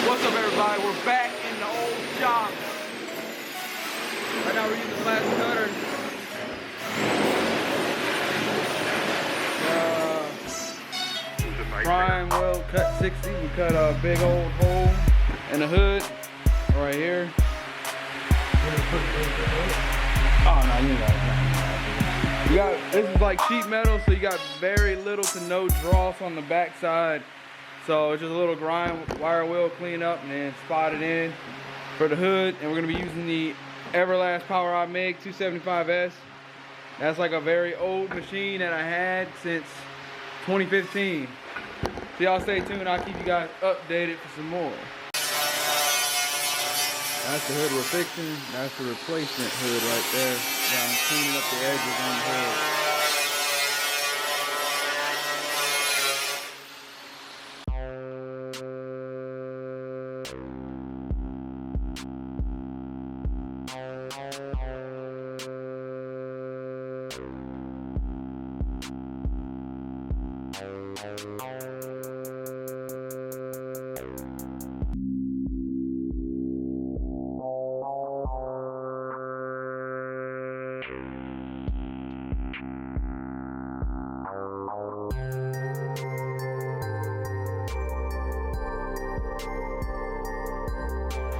What's up, everybody? We're back in the old shop. Right now we're using the flat cutter. Primeweld cut 60. We cut a big old hole in the hood right here. Oh no, you got this is like sheet metal, so you got very little to no dross on the back side. So it's just a little grind wire wheel cleanup and then spot it in for the hood. And we're gonna be using the Everlast Power I MIG 275S. That's like a very old machine that I had since 2015. So y'all stay tuned, I'll keep you guys updated for some more. That's the hood we're fixing. That's the replacement hood right there. I'm cleaning up the edges on the hood.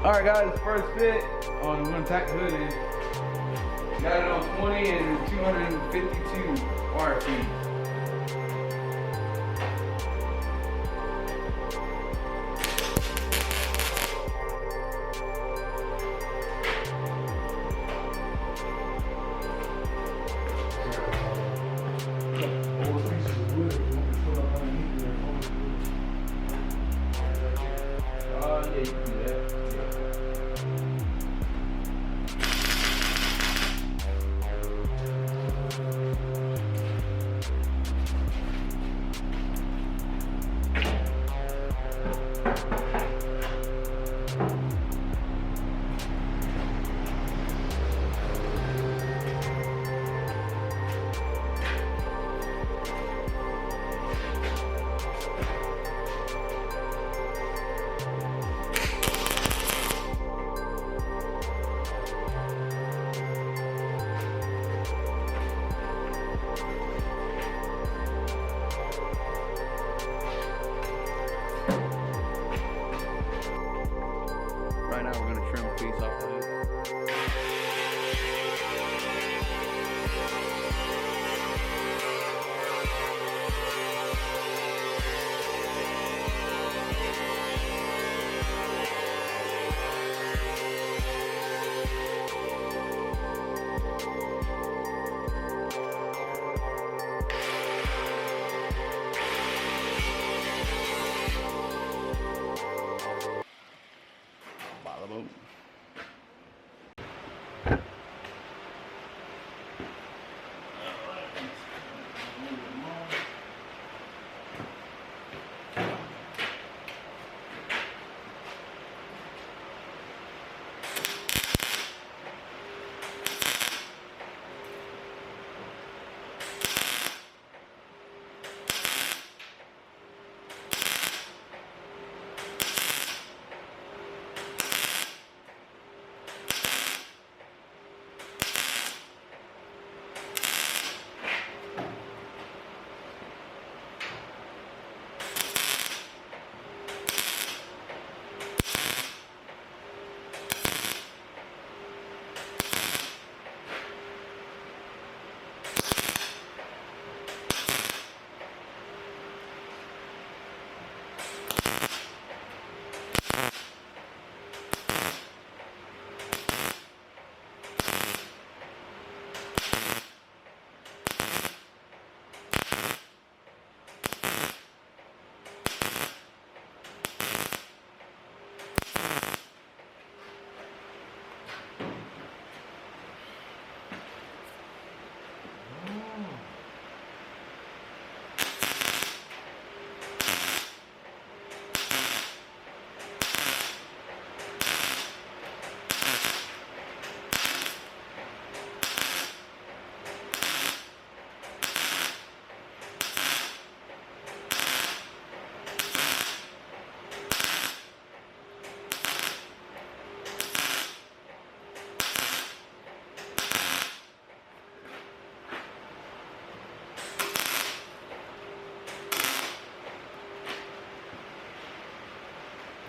Alright guys, first fit on, I'm gonna tack the hood in. Got it on 20 and 252 wire feet. Yeah, you can do that.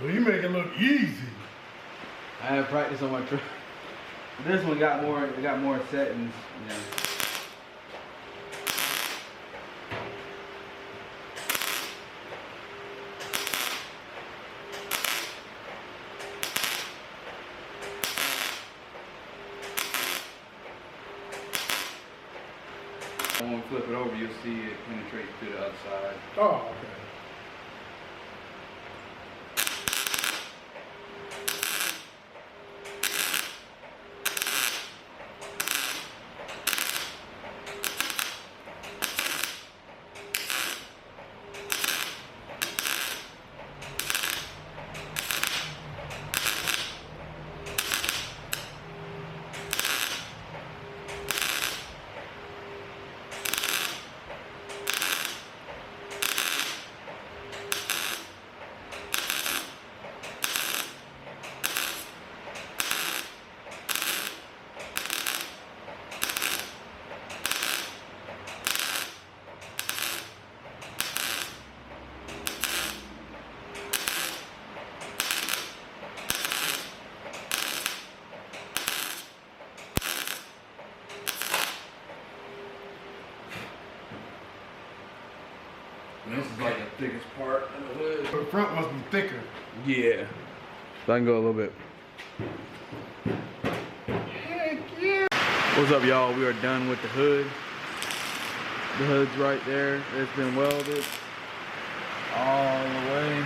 Well, you make it look easy. I have practice on my truck. This one got more. It got more settings. You know. When we flip it over, you'll see it penetrate to the other side. Oh, okay. And this is like the thickest part of the hood. The front must be thicker. Yeah. So I can go a little bit. Heck yeah. What's up, y'all? We are done with the hood. The hood's right there. It's been welded all the way.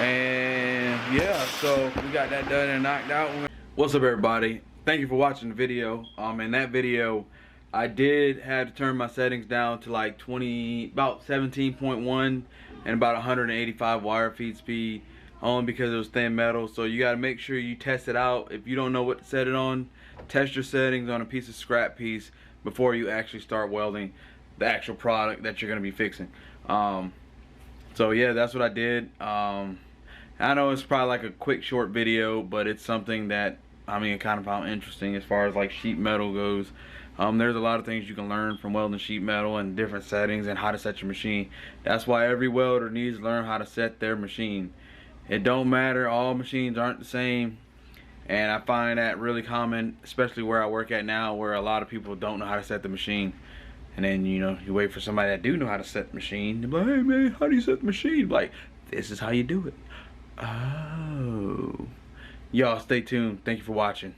And yeah, so we got that done and knocked out. What's up, everybody? Thank you for watching the video. In that video, I did have to turn my settings down to like about 17.1 and about 185 wire feet speed, only because it was thin metal. So you got to make sure you test it out. If you don't know what to set it on, test your settings on a piece of scrap piece before you actually start welding the actual product that you're going to be fixing. So yeah, that's what I did. I know it's probably like a quick short video, but it's something that I kind of found interesting as far as like sheet metal goes. There's a lot of things you can learn from welding sheet metal and different settings and how to set your machine. That's why every welder needs to learn how to set their machine. It don't matter, all machines aren't the same, and I find that really common, especially where I work at now, where a lot of people don't know how to set the machine. And then, you know, you wait for somebody that do know how to set the machine. They're like, hey man, how do you set the machine? Like, this is how you do it. Oh. Y'all stay tuned. Thank you for watching.